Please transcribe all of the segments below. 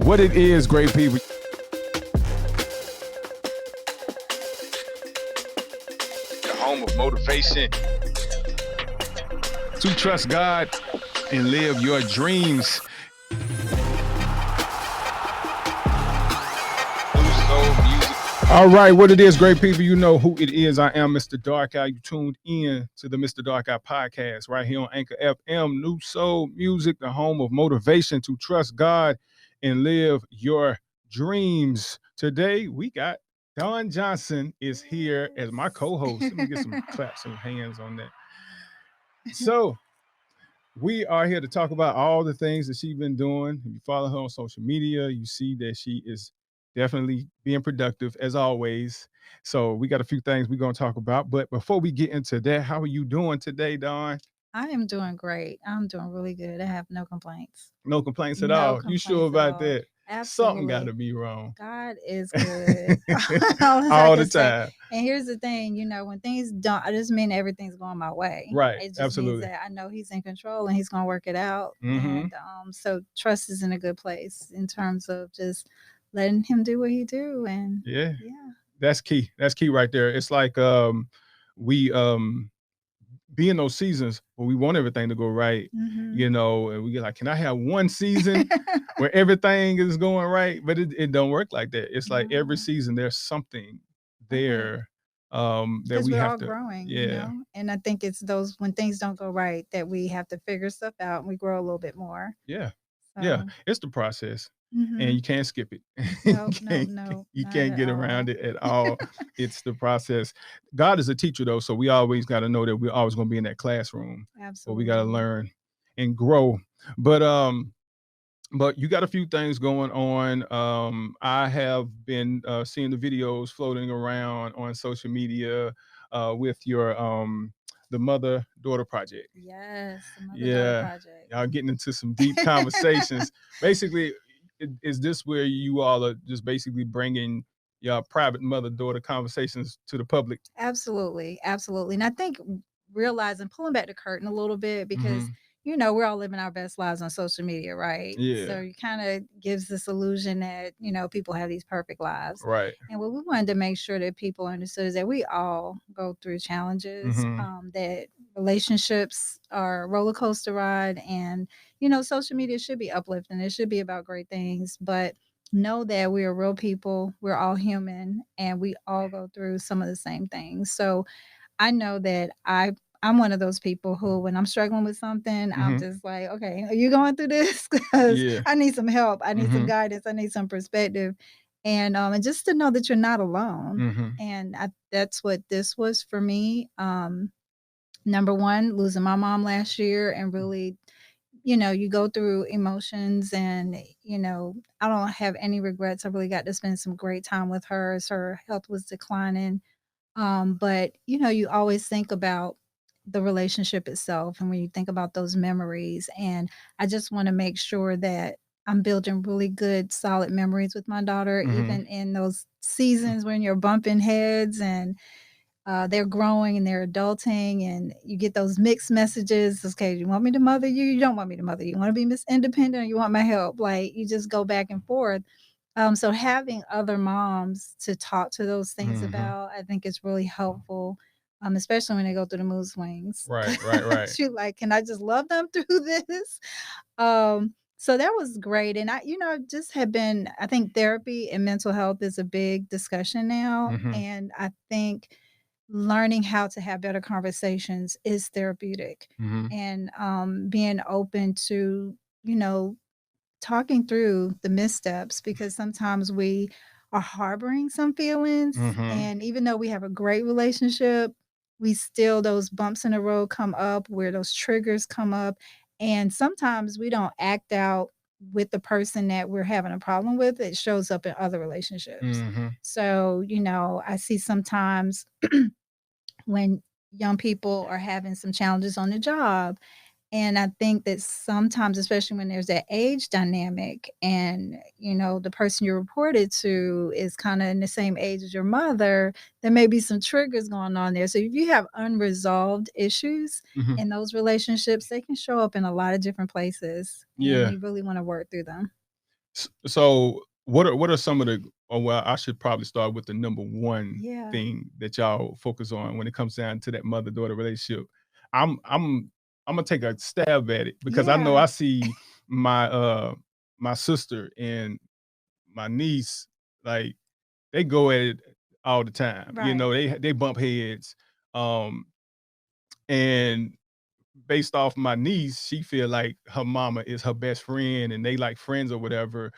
What it is, great people. The home of motivation to trust God and live your dreams. All right, what it is, great people, you know who it is. I am Mr. Darkeye. You tuned in to the Mr. Darkeye podcast right here on Anchor FM, New Soul Music, the home of motivation to trust God and live your dreams. Today, we got Dawn Johnson is here as my co-host. Let me get some claps and hands on that. So, we are here to talk about all the things that she's been doing. If you follow her on social media, you see that she is definitely being productive as always. So we got a few things we're going to talk about. But before we get into that, how are you doing today, Dawn? I am doing great. I'm doing really good. I have no complaints. No complaints at No all. You complaints sure at about all. that? Something got Absolutely. to be wrong. God is good. All the time. And here's the thing, when things don't, I just mean everything's going my way. Right. It just Absolutely. means that I know he's in control and he's going to work it out. Mhm. And so trust is in a good place in terms of just letting him do what he do. And Yeah. That's key. That's key right there. It's like we be in those seasons where we want everything to go right, and we get like, can I have one season where everything is going right? But it don't work like that. It's like every season there's something there that we we're have all to growing, yeah. And I think it's those when things don't go right that we have to figure stuff out and we grow a little bit more. Yeah. So, Yeah. It's the process. And you can't skip it. No, You not can't at get all. around it at all. It's the process. God is a teacher though, so we always got to know that we're always going to be in that classroom. Absolutely. But we got to learn and grow. But you got a few things going on. I have been seeing the videos floating around on social media with your the mother-daughter project. Yes, the mother-daughter project. Y'all getting into some deep conversations. Basically, is this where you all are just basically bringing your private mother-daughter conversations to the public? Absolutely. And I think realizing, pulling back the curtain a little bit because we're all living our best lives on social media, right? Yeah. So it kind of gives this illusion that, people have these perfect lives. Right. And what we wanted to make sure that people understood is that we all go through challenges, that relationships are a roller coaster ride. And, social media should be uplifting. It should be about great things. But know that we are real people. We're all human and we all go through some of the same things. So I know that I'm one of those people who, when I'm struggling with something, I'm just like, okay, are you going through this? Because I need some help. I need some guidance. I need some perspective. And just to know that you're not alone. And that's what this was for me. Number one, losing my mom last year and really, you go through emotions and, I don't have any regrets. I really got to spend some great time with her as her health was declining. But you always think about the relationship itself and when you think about those memories. And I just want to make sure that I'm building really good, solid memories with my daughter, even in those seasons when you're bumping heads and they're growing and they're adulting and you get those mixed messages. Okay, you want me to mother you? You don't want me to mother you. You want to be Miss Independent or you want my help? Like you just go back and forth. So having other moms to talk to those things about, I think is really helpful, especially when they go through the mood swings. Right. She's like, can I just love them through this? So that was great. And I just have been, I think therapy and mental health is a big discussion now. And I think learning how to have better conversations is therapeutic. And being open to, talking through the missteps, because sometimes we are harboring some feelings. And even though we have a great relationship, we still, those bumps in the road come up where those triggers come up. And sometimes we don't act out with the person that we're having a problem with. It shows up in other relationships. So, I see sometimes when young people are having some challenges on the job. And I think that sometimes, especially when there's that age dynamic and, the person you're reported to is kind of in the same age as your mother, there may be some triggers going on there. So if you have unresolved issues in those relationships, they can show up in a lot of different places. And you really want to work through them. So what are some of the well, I should probably start with the number one Yeah. thing that y'all focus on when it comes down to that mother-daughter relationship. I'm gonna take a stab at it because I know Yeah. I see my sister and my niece, like, they go at it all the time. You know, Right. they bump heads. Um, and based off my niece, she feel like her mama is her best friend and they like friends or whatever.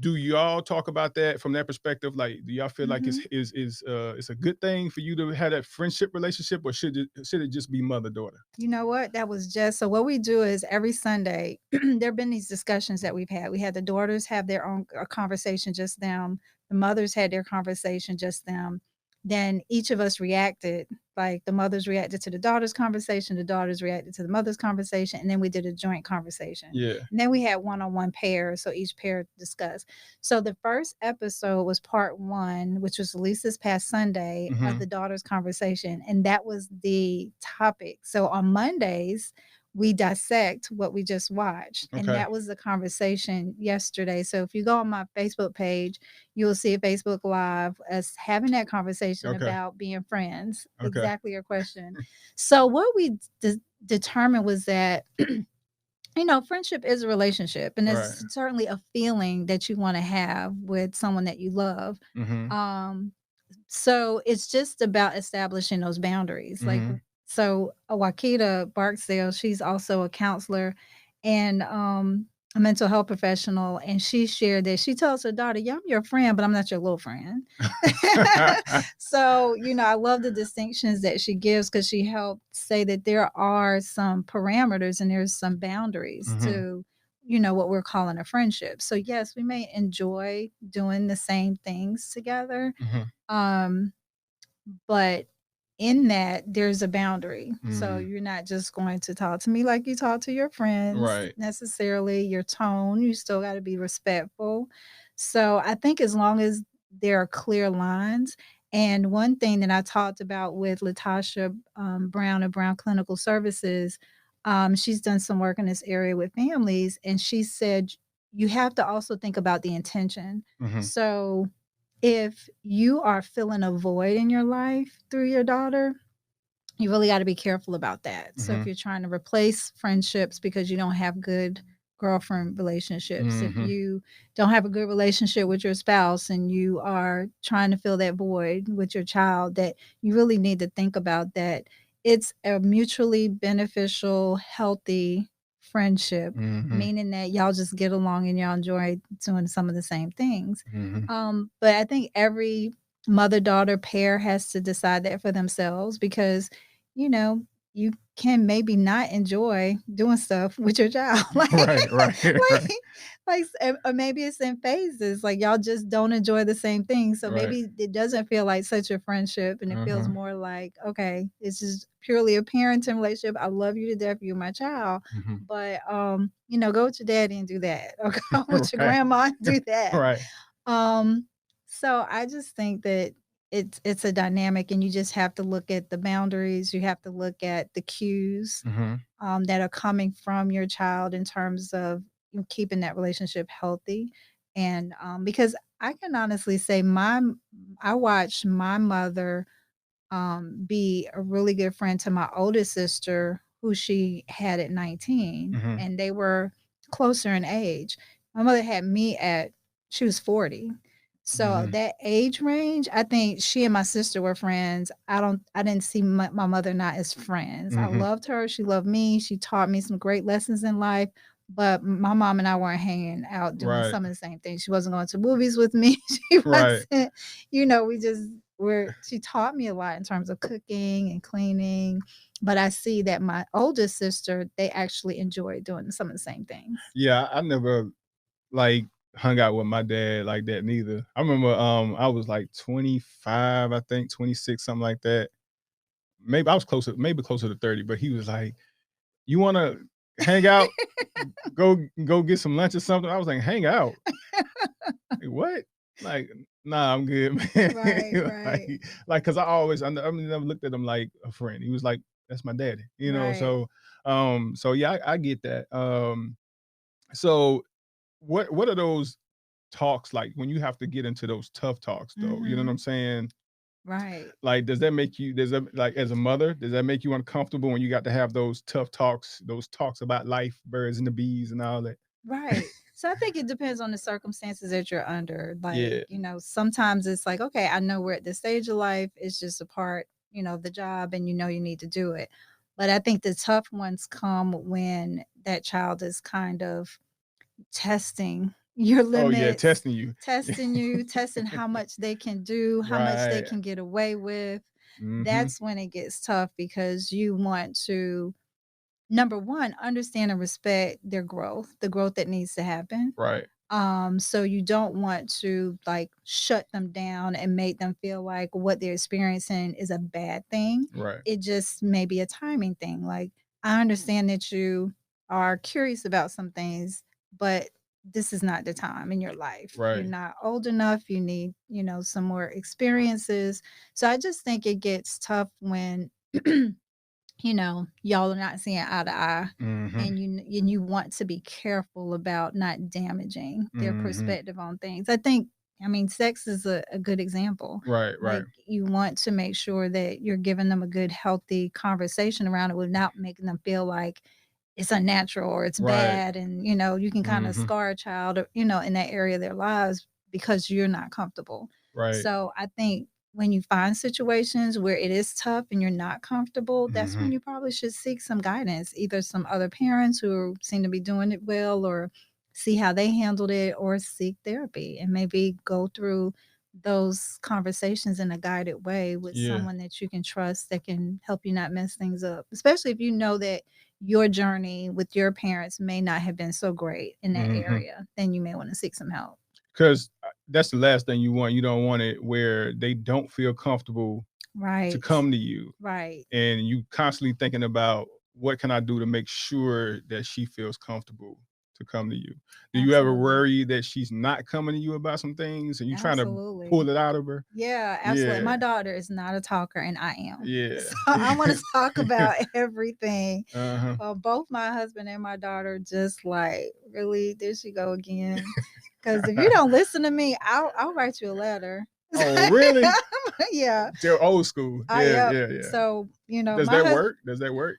Do y'all talk about that from that perspective? Like, do y'all feel like Hmm. it's a good thing for you to have that friendship relationship, or should it just be mother daughter? You know what? That was just so what we do is every Sunday, there have been these discussions that we've had. We had the daughters have their own conversation, just them. The mothers had their conversation, just them. Then each of us reacted, like the mothers reacted to the daughters' conversation, the daughters reacted to the mother's conversation, and then we did a joint conversation. Yeah. And then we had one-on-one pairs, so each pair discussed. So the first episode was part one, which was released this past Sunday of Mm-hmm. the daughters' conversation, and that was the topic. So on Mondays, we dissect what we just watched, and Okay. that was the conversation yesterday. So if you go on my Facebook page, you will see a Facebook Live us having that conversation Okay. about being friends. Okay. Exactly your question. So what we determined was that friendship is a relationship, and Right. it's certainly a feeling that you want to have with someone that you love. Mm-hmm. Um, so it's just about establishing those boundaries. Like, Mm-hmm. so Wakita Barksdale, she's also a counselor and a mental health professional. And she shared that she tells her daughter, yeah, I'm your friend, but I'm not your little friend. So, I love the distinctions that she gives because she helped say that there are some parameters and there's some boundaries Mm-hmm. to what we're calling a friendship. So yes, we may enjoy doing the same things together, Mm-hmm. um, but in that, there's a boundary. So Mm-hmm. you're not just going to talk to me like you talk to your friends Right. necessarily. Your tone, you still got to be respectful. So I think as long as there are clear lines, and one thing that I talked about with Latasha Brown of Brown Clinical Services, she's done some work in this area with families, and she said you have to also think about the intention. Mm-hmm. So if you are filling a void in your life through your daughter, you really got to be careful about that. So Mm-hmm. if you're trying to replace friendships because you don't have good girlfriend relationships, if Mm-hmm. you don't have a good relationship with your spouse and you are trying to fill that void with your child, that you really need to think about that it's a mutually beneficial, healthy friendship, Mm-hmm. meaning that y'all just get along and y'all enjoy doing some of the same things. Mm-hmm. But I think every mother daughter pair has to decide that for themselves because you know, you can maybe not enjoy doing stuff with your child. Right. Right. Right. Or maybe it's in phases. Like y'all just don't enjoy the same thing. So Right. maybe it doesn't feel like such a friendship and it feels Uh-huh. more like, okay, this is purely a parenting relationship. I love you to death, you're my child. Mm-hmm. But go with your daddy and do that. Or go with your Right. grandma and do that. Right. Um, so I just think that it's a dynamic and you just have to look at the boundaries. You have to look at the cues Mm-hmm. that are coming from your child in terms of keeping that relationship healthy. And because I can honestly say I watched my mother be a really good friend to my oldest sister who she had at 19, Mm-hmm. and they were closer in age. My mother had me at she was 40. So Mm-hmm. that age range, I think she and my sister were friends. I didn't see my mother not as friends. I Mm-hmm. loved her. She loved me. She taught me some great lessons in life. But my mom and I weren't hanging out doing Right. some of the same things. She wasn't going to movies with me. She Right. wasn't, we just where she taught me a lot in terms of cooking and cleaning, but I see that my oldest sister, they actually enjoy doing some of the same things. Yeah, I never like hung out with my dad like that neither. I remember I was like 25, I think 26, something like that. Maybe I was closer to 30, but he was like, "You want to hang out, go get some lunch or something?" I was like, "Hang out? Like, what?" Like, "Nah, I'm good, man." Right, right, Cuz I mean, never looked at him like a friend. He was like, "That's my daddy." right. So yeah, I get that. So what are those talks like when you have to get into those tough talks though? You know what I'm Mhm. saying? Right. Like, does that like as a mother, does that make you uncomfortable when you got to have those tough talks, those talks about life, birds and the bees and all that? Right. So I think it depends on the circumstances that you're under. Like, Yeah. sometimes it's like, okay, I know we're at this stage of life. It's just a part, of the job and you need to do it. But I think the tough ones come when that child is kind of testing your Oh yeah, limits, testing you. testing you, testing how much they can do, how much they Right. can get away with. Mhm. That's when it gets tough because you want to, number one, understand and respect their growth, the growth that needs to happen. Right. So you don't want to like shut them down and make them feel like what they're experiencing is a bad thing. Right. It just may be a timing thing. Like, I understand that you are curious about some things, but this is not the time in your life. You're Right. not old enough. You need, some more experiences. So I just think it gets tough when y'all are not seeing eye to eye, Mhm. and you want to be careful about not damaging their Mhm. perspective on things. I mean, sex is a good example. Right, right. Like, you want to make sure that you're giving them a good, healthy conversation around it without making them feel like it's unnatural or it's Right. bad, and, you can kinda Mhm. scar a child, in that area of their lives because you're not comfortable. Right. So, I think when you find situations where it is tough and you're not comfortable, that's when Mhm. you probably should seek some guidance, either some other parents who seem to be doing it well, or see how they handled it, or seek therapy and maybe go through those conversations in a guided way with Yeah. someone that you can trust that can help you not mess things up, especially if you know that your journey with your parents may not have been so great in that Mhm. area, then you may want to seek some help. 'Cause, that's the last thing you want. You don't want it where they don't feel comfortable to Right. come to you, Right. and you constantly thinking about, "What can I do to make sure that she feels comfortable to come to you?" Do you ever Absolutely. worry that she's not coming to you about some things and you trying to Absolutely. pull it out of her? Yeah, absolutely. Yeah. My daughter is not a talker and I am. Yeah. So I want to talk about everything. Uh-huh. Both my husband and my daughter just like, really, there she go again. Because if you don't listen to me, I'll write you a letter. Oh, really? Yeah. They're old school. I Yeah, Yep. yeah, yeah. So, Does my that husband, work? Does that work?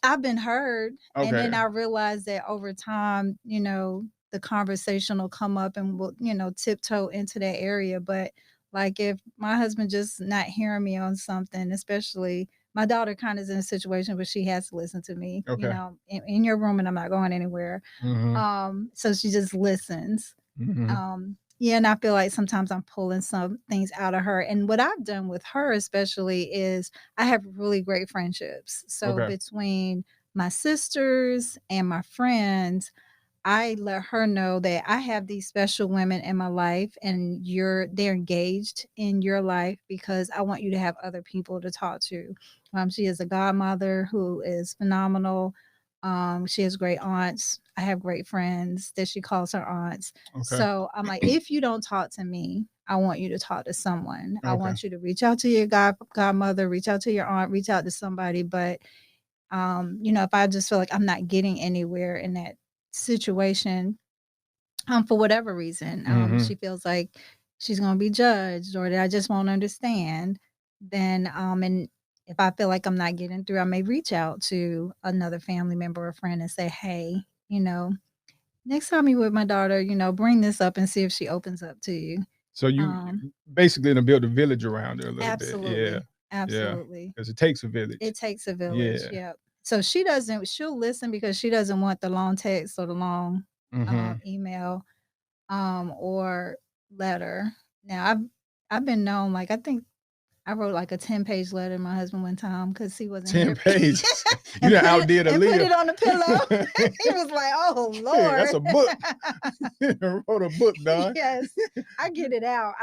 I've been heard, and then Okay. I realized that over time, the conversation will come up and we'll, tiptoe into that area. But like, if my husband just not hearing me on something, especially my daughter kind of is in a situation where she has to listen to me, Okay. in your room, and I'm not going anywhere. Mhm. So she just listens. Mhm. Yeah, and I feel like sometimes I'm pulling some things out of her. And what I've done with her especially is I have really great friendships. So Okay. between my sisters and my friends, I let her know that I have these special women in my life, and they're engaged in your life because I want you to have other people to talk to. She is a godmother who is phenomenal. She has great aunts. I have great friends that she calls her aunts. Okay. So I'm like, if you don't talk to me, I want you to talk to someone. I Okay. want you to reach out to your godmother, reach out to your aunt, reach out to somebody. But if I just feel like I'm not getting anywhere in that situation, for whatever reason, Mhm. she feels like she's gonna be judged or that I just won't understand, then and if I feel like I'm not getting through, I may reach out to another family member or friend and say, "Hey, you know, next time you with my daughter, bring this up and see if she opens up to you." So you Um, basically to build a village around her a little bit. Yeah. Absolutely, Yeah. absolutely. Because it takes a It village. takes a village, Yeah. yep. So she'll listen because she doesn't want the long text or the long, Mhm. email, or letter. Now I've been known, like, I think I wrote like a 10-page letter to my husband one time because he wasn't 10 here. pages. You and done put it outdid and put Aaliyah. it on the pillow. He was like, "Oh Hey, that's Lord." a book. Wrote a book, Don. Yes, I get it out.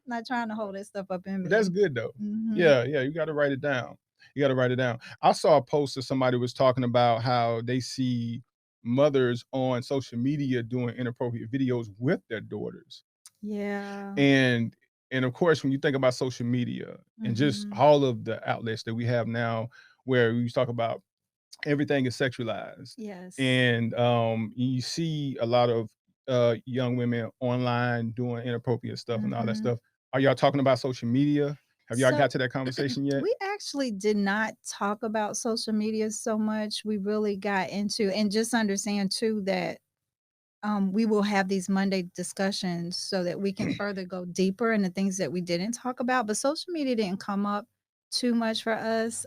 Not trying to hold that stuff up in But that's me. good though. Mhm. Yeah, yeah, you gotta write it down. You gotta write it down. I saw a post that somebody was talking about how they see mothers on social media doing inappropriate videos with their daughters. Yeah. And and of course, when you think about social media and just Mhm. all of the outlets that we have now, where we talk about everything is sexualized. Yes. And you see a lot of young women online doing inappropriate stuff and all that Hmm. stuff. Are y'all talking about social media? Have y'all So got to that conversation yet? we actually did not talk about social media so much. We really got into, and just understand too that we will have these Monday discussions so that we can further go deeper in the things that we didn't talk about. But social media didn't come up too much for us.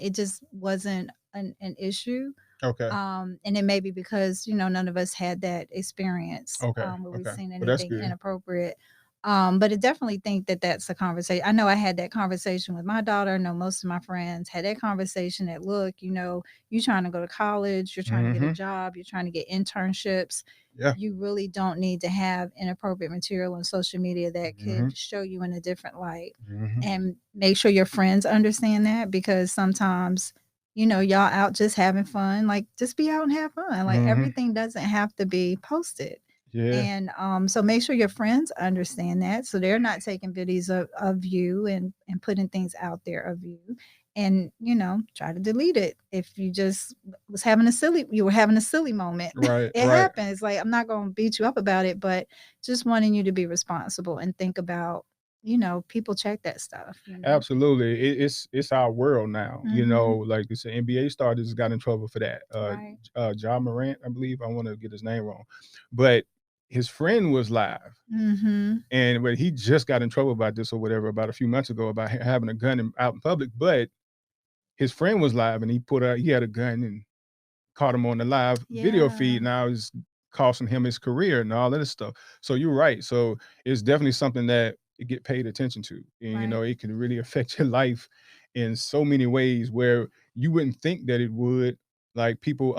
It just wasn't an issue. Okay. And it may be because, none of us had that experience Okay. where we've Okay. seen Well, that's anything good. inappropriate. But I definitely think that that's a conversation. I know I had that conversation with my daughter. I know most of my friends had that conversation that, look, you're trying to go to college, you're trying to get a Mm-hmm. job, you're trying to get internships. Yeah. You really don't need to have inappropriate material on social media that Mm-hmm. could show you in a different light. Mm-hmm. And make sure your friends understand that, because sometimes y'all out just having fun. Like, just be out and have fun. Like, Mm-hmm. everything doesn't have to be posted. Yeah. And so make sure your friends understand that, so they're not taking videos of you and putting things out there of you. And try to delete it if you were having a silly moment. Right. It Right. happens. Like, I'm not going to beat you up about it, but just wanting you to be responsible and think about, people check that stuff. Absolutely. It's our world now. Hmm. Like it's an NBA star that just got in trouble for that. Right. Ja Morant, I believe. I want to get his name wrong. But his friend was live. Hmm. And but he just got in trouble about this or whatever about a few months ago about having a gun out in public. But his friend was live and he had a gun and caught him on the live video Yeah. feed. Now it's costing him his career and all that stuff. So you're right. So it's definitely something that you get paid attention to. And Right. it can really affect your life in so many ways where you wouldn't think that it would. Like people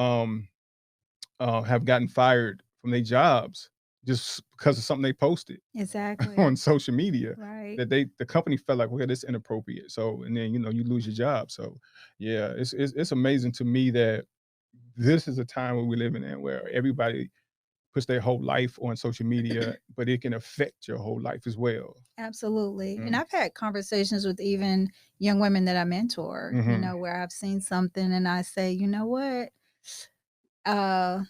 have gotten fired from their jobs just because of something they posted Exactly. on social media Right. that the company felt like, well, this is inappropriate. So and then you lose your job. So yeah, it's amazing to me that this is a time where we're living in where everybody puts their whole life on social media, but it can affect your whole life as well. Absolutely. And Mm. I've had conversations with even young women that I mentor, Mm-hmm. where I've seen something and I say, you know what? Uh,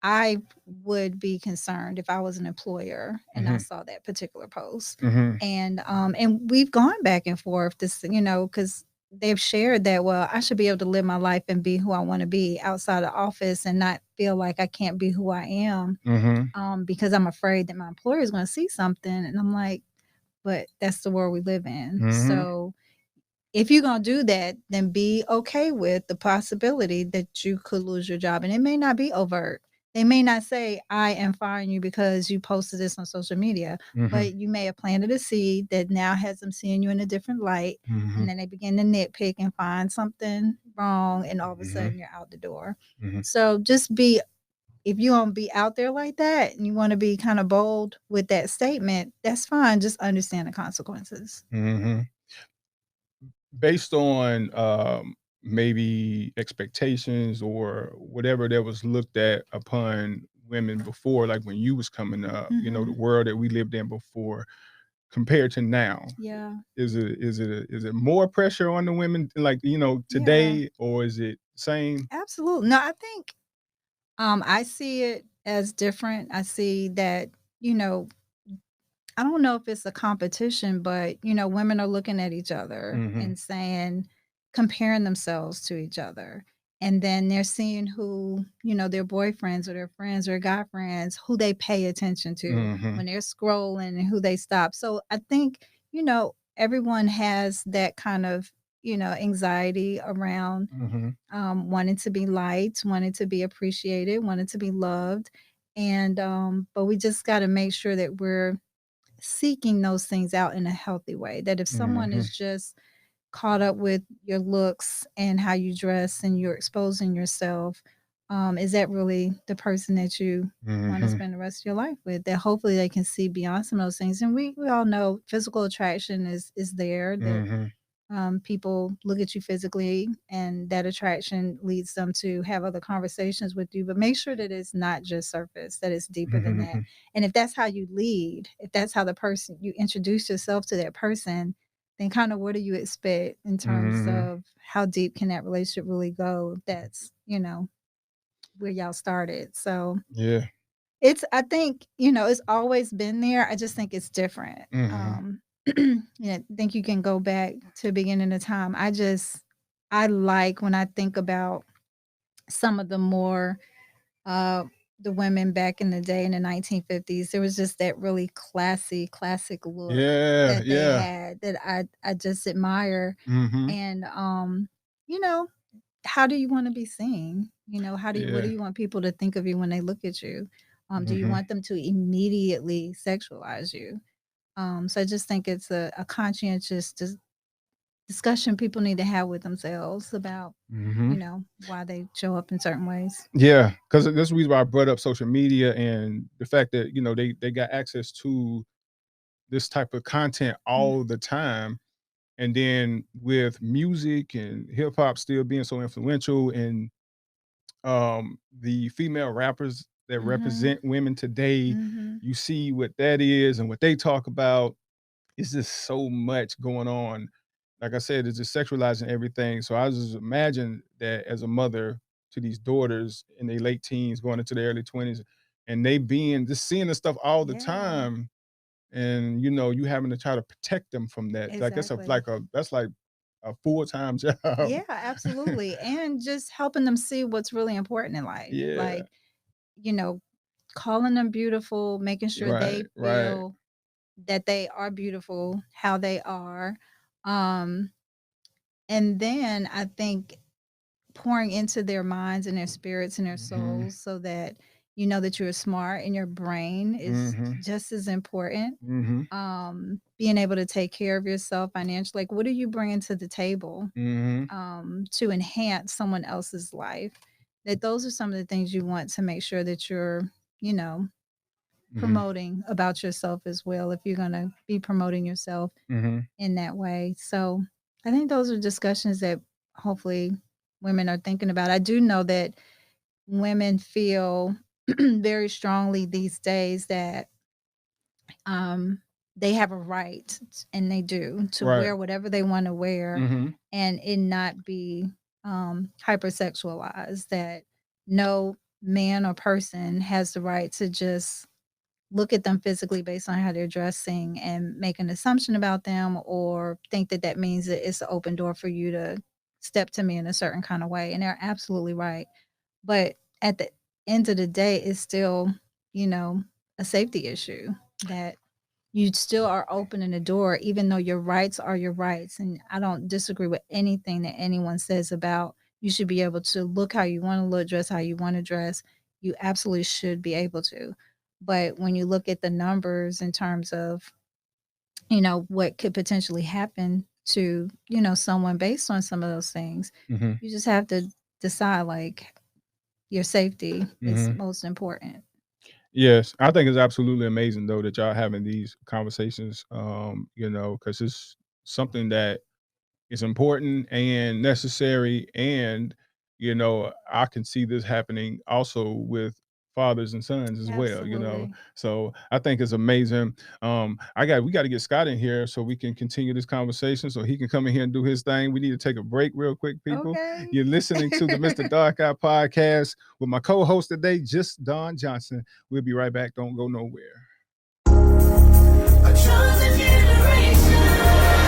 I would be concerned if I was an employer and I Mm-hmm. saw that particular post. Mm-hmm. And we've gone back and forth this, because they've shared that, well, I should be able to live my life and be who I want to be outside the office and not feel like I can't be who I am, Mm-hmm. because I'm afraid that my employer is going to see something. And I'm like, but that's the world we live in. Mm-hmm. So if you're going to do that, then be okay with the possibility that you could lose your job. And it may not be overt. They may not say, I am firing you because you posted this on social media, Mm-hmm. but you may have planted a seed that now has them seeing you in a different light. Mm-hmm. And then they begin to nitpick and find something wrong. And all of a Mm-hmm. sudden you're out the door. Mm-hmm. So just be, if you want to be out there like that and you want to be kind of bold with that statement, that's fine. Just understand the consequences. Mm-hmm. Based on maybe expectations or whatever that was looked at upon women before, like when you was coming up, the Hmm. world that we lived in before compared to now. Yeah. Is it more pressure on the women like Yeah. today, or is it same? Absolutely. No, I think I see it as different. I see that, you know, I don't know if it's a competition, but women are looking at each other Mm-hmm. and saying, comparing themselves to each other. And then they're seeing who, their boyfriends or their friends or guy friends, who they pay attention to Mm-hmm. when they're scrolling and who they stop. So I think, everyone has that kind of, anxiety around Mm-hmm. wanting to be liked, wanting to be appreciated, wanting to be loved. And but we just got to make sure that we're seeking those things out in a healthy way. That if someone Mm-hmm. is just caught up with your looks and how you dress and you're exposing yourself, is that really the person that you want to Mm-hmm. spend the rest of your life with? That hopefully they can see beyond some of those things. And we all know physical attraction is there, that Mm-hmm. people look at you physically and that attraction leads them to have other conversations with you, but make sure that it's not just surface, that it's deeper than that. Mm-hmm. And if that's how you lead, if that's how the person you introduce yourself to that person, then kind of what do you expect in terms Mm-hmm. of how deep can that relationship really go? That's, where y'all started. So Yeah. I think, it's always been there. I just think it's different. Mm-hmm. I think you can go back to the beginning of time. I like when I think about some of the more, uh, the women back in the day in the 1950s, there was just that really classic look Yeah. that they Yeah. had that I just admire. Mm-hmm. And, you know, how do you want to be seen? What do Yeah. you want people to think of you when they look at you? Do you Mm-hmm. want them to immediately sexualize you? So I just think it's a conscientious discussion people need to have with themselves about, Mm-hmm. why they show up in certain ways. Yeah, because that's the reason why I brought up social media and the fact that they got access to this type of content Mm. all the time, and then with music and hip hop still being so influential, and the female rappers that Mhm. represent women today, Mhm. you see what that is and what they talk about. It's just so much going on. Like I said, it's just sexualizing everything. So I just imagine that as a mother to these daughters in their late teens, going into their early 20s, and they being just seeing this stuff all the Yeah, time, and you having to try to protect them from that. Like exactly. that's like a full-time job. Yeah, absolutely. And just helping them see what's really important in life. Yeah. Like, you know, calling them beautiful, making sure Right. they Right. feel that they are beautiful, how they are. Um, and then I think pouring into their minds and their spirits and their Mhm. souls so that you know that you're smart and your brain is Mhm. just as important. Mhm. Being able to take care of yourself financially, like what are you bringing to the table Mhm. to enhance someone else's life? That those are some of the things you want to make sure that you're, you know, Mhm. promoting about yourself as well if you're going to be promoting yourself Mhm. in that way. So I think those are discussions that hopefully women are thinking about. I do know that women feel very strongly these days that um, they have a right, and they do, to Right. wear whatever they want to wear Mhm. and it not be hypersexualized, that no man or person has the right to just look at them physically based on how they're dressing and make an assumption about them or think that that means that it's an open door for you to step to me in a certain kind of way. And they're absolutely right. But at the end of the day, it's still, you know, a safety issue that you still are opening the door, even though your rights are your rights. And I don't disagree with anything that anyone says about you should be able to look how you want to look, dress how you want to dress. You absolutely should be able to. But when you look at the numbers in terms of, what could potentially happen to, someone based on some of those things, Mhm. you just have to decide like your safety is Mhm. most important. Yes, I think it's absolutely amazing though that y'all having these conversations. Because it's something that is important and necessary, and I can see this happening also with fathers and sons as well. Absolutely. So I think it's amazing. We got to get Scott in here so we can continue this conversation, so he can come in here and do his thing. We need to take a break real quick, people. Okay. You're listening to the Mr. Dark Eye podcast with my co-host today, just Don Johnson. We'll be right back. Don't go nowhere.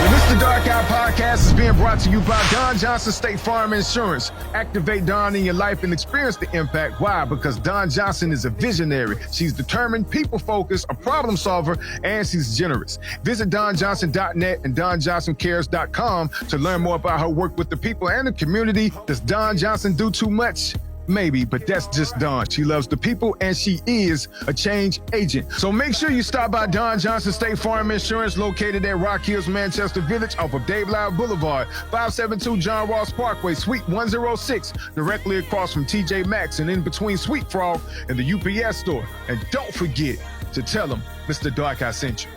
The Mr. Dark Eye podcast is being brought to you by Don Johnson State Farm Insurance. Activate Don in your life and experience the impact. Why? Because Don Johnson is a visionary. She's determined, people-focused, a problem solver, and she's generous. Visit DonJohnson.net and DonJohnsonCares.com to learn more about her work with the people and the community. Does Don Johnson do too much? Maybe, but that's just Dawn. She loves the people and she is a change agent. So make sure you stop by Don Johnson State Farm Insurance, located at Rock Hills, Manchester Village, off of Dave Lyle Boulevard, 572 John Ross Parkway, Suite 106, directly across from TJ Maxx and in between Sweet Frog and the UPS store. And don't forget to tell them Mr. Darkeye sent you.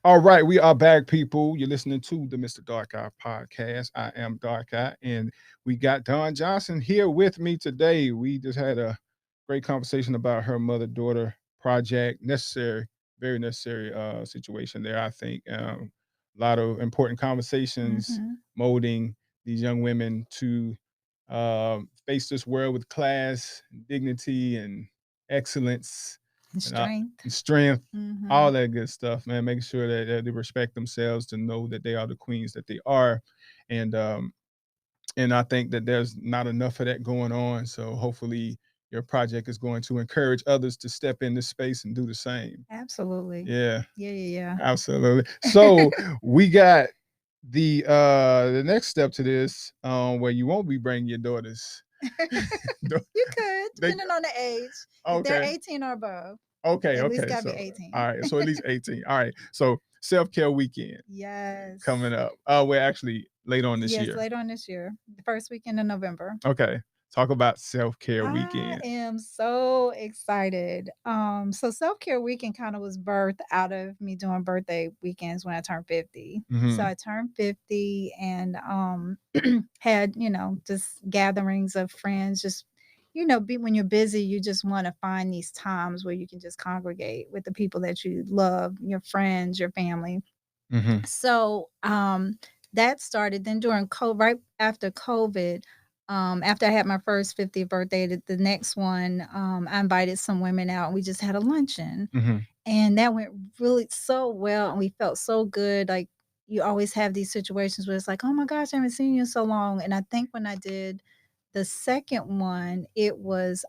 All right, we are back, people. You're listening to the Mr. Darkeye podcast. I am Darkeye, and we got Don Johnson here with me today. We just had a great conversation about her mother-daughter project. Necessary, very necessary situation there, I think. A lot of important conversations Mhm. molding these young women to face this world with class, dignity, and excellence, And and, uh, strength. and strength, all Mhm. that good stuff, man. Making sure that they respect themselves to know that they are the queens that they are, and I think that there's not enough of that going on. So hopefully, your project is going to encourage others to step in this space and do the same. Absolutely. Yeah, Yeah, yeah, absolutely. yeah. So we got the next step to this, where you won't be bringing your daughters. You could, They depending on the age. If they're okay. 18 or above, Okay, at least okay. gotta be So, all 18. right. So at least 18. All right. So self-care weekend Yes. coming up. We're actually late on this Yes, year. later on this year, the first weekend in November. Okay. Talk about self-care I weekend. am so excited. So self-care weekend kind of was birthed out of me doing birthday weekends when I turned 50. So Mhm. I turned 50 and had, just gatherings of friends, just when you're busy, you just want to find these times where you can just congregate with the people that you love, your friends, your family. Mhm. So, that started then during right after COVID, after I had my first 50th birthday, the next one, I invited some women out and we just had a luncheon. Mhm. And that went really so well and we felt so good. Like you always have these situations where it's like, oh my gosh, I haven't seen you in so long. And I think when I did the second one, it was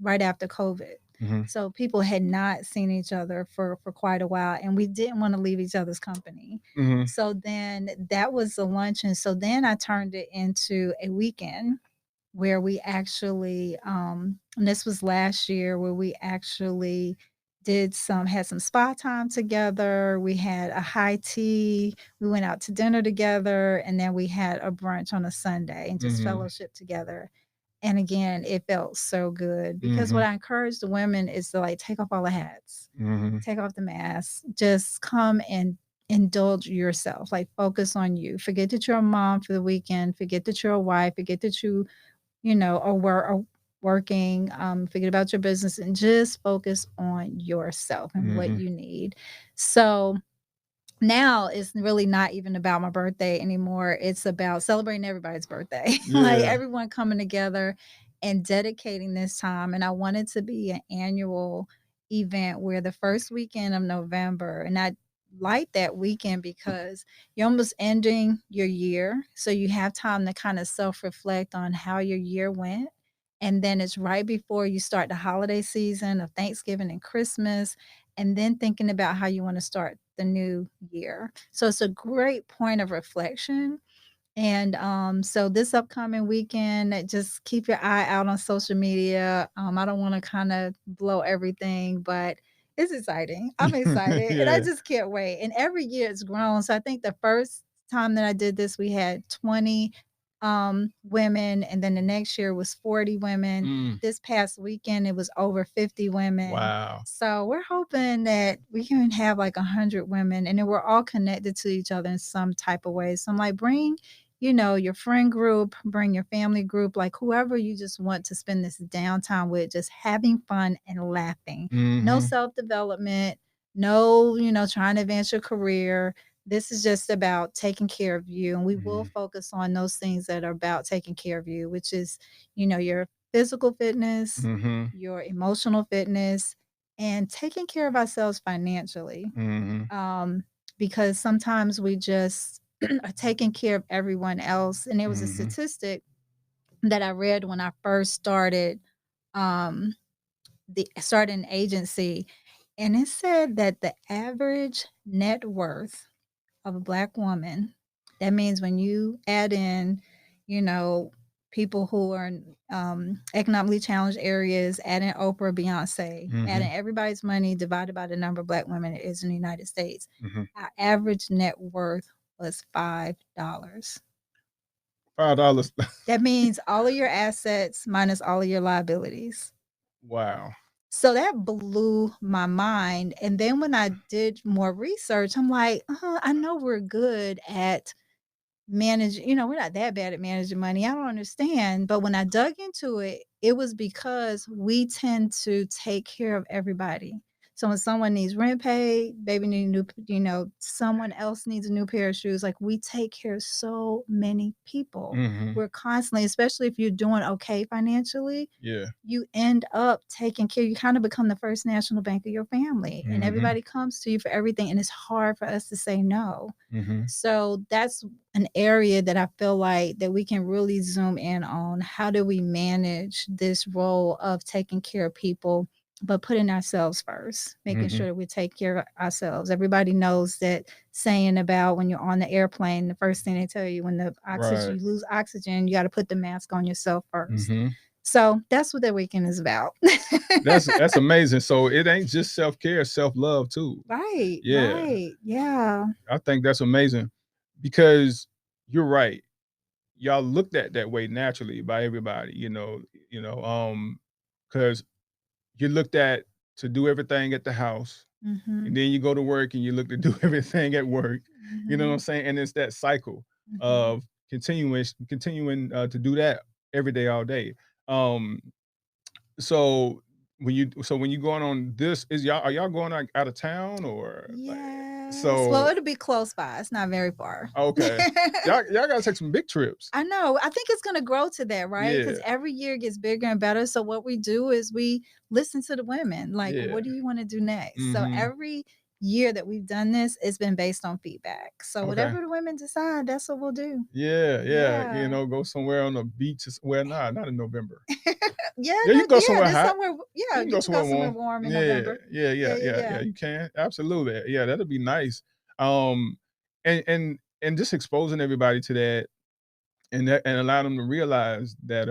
right after COVID. Mhm. So people had not seen each other for quite a while and we didn't want to leave each other's company. Mhm. So then that was the luncheon. So then I turned it into a weekend where we actually and this was last year where we actually had some spa time together. We had a high tea. We went out to dinner together and then we had a brunch on a Sunday and just Mhm. fellowship together. And again, it felt so good because what Mhm. I encourage the women is to like take off all the hats, Mhm. take off the mask, just come and indulge yourself, like focus on you. Forget that you're a mom for the weekend, forget that you're a wife, forget that are working, forget about your business and just focus on yourself and what Mhm. you need. So now it's really not even about my birthday anymore. It's about celebrating everybody's birthday, like Yeah. everyone coming together and dedicating this time. And I want it to be an annual event where the first weekend of November, and I like that weekend because you're almost ending your year. So you have time to kind of self reflect on how your year went. And then it's right before you start the holiday season of Thanksgiving and Christmas and then thinking about how you want to start the new year. So it's a great point of reflection. And so this upcoming weekend, just keep your eye out on social media. I don't want to kind of blow everything, but it's exciting. I'm excited and I Yeah. just can't wait. And every year it's grown. So I think the first time that I did this, we had 20 women, and then the next year was 40 women. Mm. This past weekend, it was over 50 women. Wow. So we're hoping that we can have like 100 women and then we're all connected to each other in some type of way. So I'm like, bring your friend group, bring your family group, like whoever you just want to spend this downtime with, just having fun and laughing. No Mhm. self development, no, trying to advance your career. This is just about taking care of you. And we will Mhm. focus on those things that are about taking care of you, which is, your physical fitness, Mhm. your emotional fitness, and taking care of ourselves financially. Mhm. Um, because sometimes we just are taking care of everyone else. And there was a Mhm. statistic that I read when I first started um started an agency, and it said that the average net worth of a black woman, that means when you add in, you know, people who are in economically challenged areas, add in Oprah, Beyonce, add in Mhm. everybody's money divided by the number of black women it is in the United States, Mhm. our average net worth was $5. $5. That means all of your assets minus all of your liabilities. Wow. So that blew my mind. And then when I did more research, I'm like, I know we're good at manage, you know, we're not that bad at managing money. I don't understand. But when I dug into it, it was because we tend to take care of everybody. So when someone needs rent paid, baby need a new, you know, someone else needs a new pair of shoes. Like we take care of so many people. Mm-hmm. We're constantly, especially if you're doing okay financially, Yeah. you end up taking care. You kind of become the first national bank of your family, and Mm-hmm. everybody comes to you for everything. And it's hard for us to say no. Mm-hmm. So that's an area that I feel like that we can really zoom in on. How do we manage this role of taking care of people, but putting ourselves first, making Mm-hmm. sure that we take care of ourselves. Everybody knows that saying about when you're on the airplane, the first thing they tell you when the oxygen, Right. you lose oxygen, you got to put the mask on yourself first. Mm-hmm. So that's what that weekend is about. That's amazing. So it ain't just self-care, self-love too. Right, Yeah. right. Yeah. I think that's amazing because you're right. Y'all looked at that way naturally by everybody, because you looked at to do everything at the house, Mm-hmm. and then you go to work and you look to do everything at work. You know what Mm-hmm. I'm saying? And it's that cycle Mm-hmm. of continuing to do that every day, all day. Um, so when you going on this, are y'all going out of town or like Yes. Well, so? it'll be close by. It's not very far. Okay, y'all gotta take some big trips. I know. I think it's going to grow to that, right? Because Yeah, every year it gets bigger and better. So what we do is we listen to the women. Like, yeah. what do you want to do next? So Mm-hmm. every year that we've done this, it's been based on feedback. So Okay. whatever the women decide, that's what we'll do. Yeah, yeah. Yeah. Go somewhere on the beach. Well, nah, not in November. Yeah, Yeah, you no, can go yeah, somewhere there's hot. somewhere. Yeah, You can you go can go somewhere somewhere warm. warm in Yeah, November. yeah, yeah, Yeah, yeah, yeah, yeah. yeah. You can absolutely. Yeah, that'll be nice. Um, and just exposing everybody to that, and allow them to realize that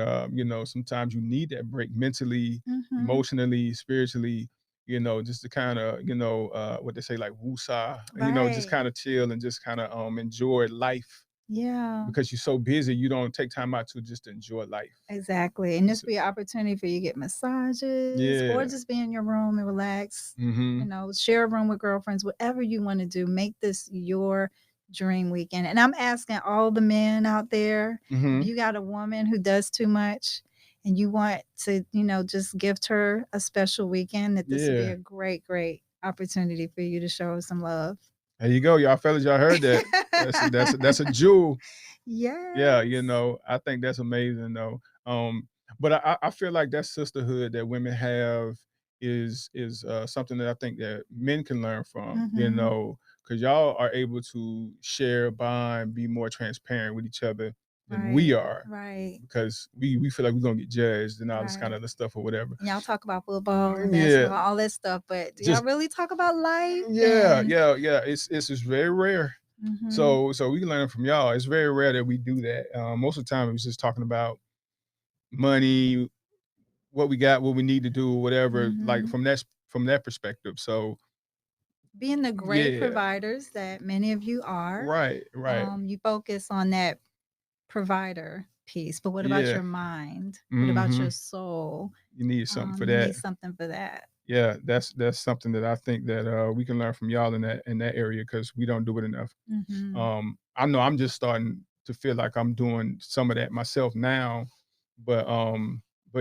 sometimes you need that break mentally, Mm-hmm. emotionally, spiritually. Just to kind of what they say like woosah. Just Right. kind of chill and just kind of enjoy life Yeah. because you're so busy, you don't take time out to just enjoy life. Exactly. And this So, be an opportunity for you to get massages or yeah. just be in your room and relax. You Mhm. know, share a room with girlfriends, whatever you want to do. Make this your dream weekend. And I'm asking all the men out there, if Mhm. you got a woman who does too much and you want to, just gift her a special weekend, that this would be Yeah. a great, great opportunity for you to show her some love. There you go, y'all fellas. Y'all heard that? That's a jewel. Yeah. Yes. I think that's amazing though. But I feel like that sisterhood that women have is something that I think that men can learn from. Mm-hmm. Because y'all are able to share, bond, be more transparent with each other than we Right. are. Right. Because we feel like we're gonna get judged and all this kind Right. of other stuff or whatever. Y'all talk about football and Yeah. basketball, all that stuff, but do y'all Just really talk about life yeah, and yeah, yeah. It's just very rare. mhm, So we can learn from y'all. It's very rare that we do that. Most of the time, it's just talking about money, what we got, what we need to do, whatever. Like mhm. from that perspective. So Being the great yeah, providers that many of you are, right, right, you focus on that provider piece, but what about yeah. your mind? What about Hmm. your soul? You need something for You that. need something for that. Yeah, that's something that I think that we can learn from y'all in that area because we don't do it enough. Mhm. I know I'm just starting to feel like I'm doing some of that myself now, but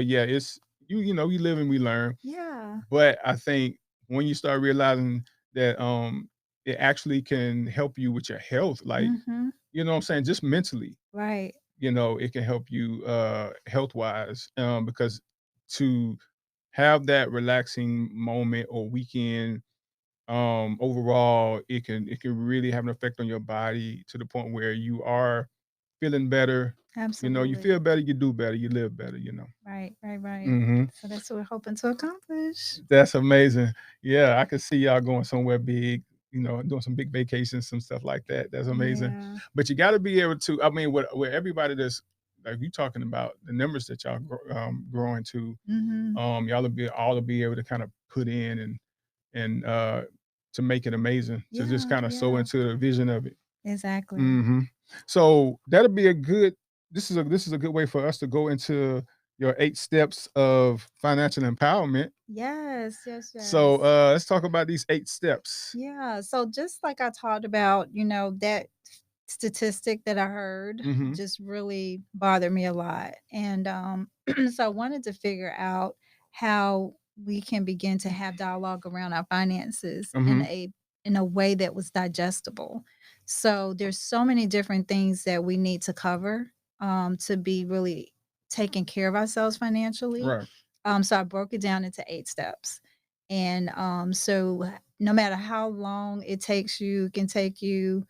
yeah, it's you live and we learn. Yeah. But I think when you start realizing that it actually can help you with your health, like Mhm. you know what I'm saying, just mentally, Right. it can help you health wise because to have that relaxing moment or weekend overall it can really have an effect on your body to the point where you are feeling better. You Absolutely. feel better, you do better, you live better. Right, right, right. Hmm. So that's what we're hoping to accomplish. That's amazing. Yeah, I could see y'all going somewhere big, doing some big vacations, some stuff like that. That's amazing. Yeah. But you got to be able to, I mean, with everybody that's like you talking about the numbers that y'all growing to, Mhm. y'all will be all to be able to kind of put in and to make it amazing, to just Yeah, kind of sew yeah. into the vision of it. Exactly. Hmm. So that'll be a good. This is a good way for us to go into your 8 steps of financial empowerment. Yes, yes, So yes. let's talk about these 8 steps. Yeah. So just like I talked about, that statistic that I heard Mm-hmm. just really bothered me a lot. And so I wanted to figure out how we can begin to have dialogue around our finances Mm-hmm. in a way that was digestible. So there's so many different things that we need to cover to be really taking care of ourselves financially. Right. So I broke it down into 8 steps. And so no matter how long it takes you, it can take you,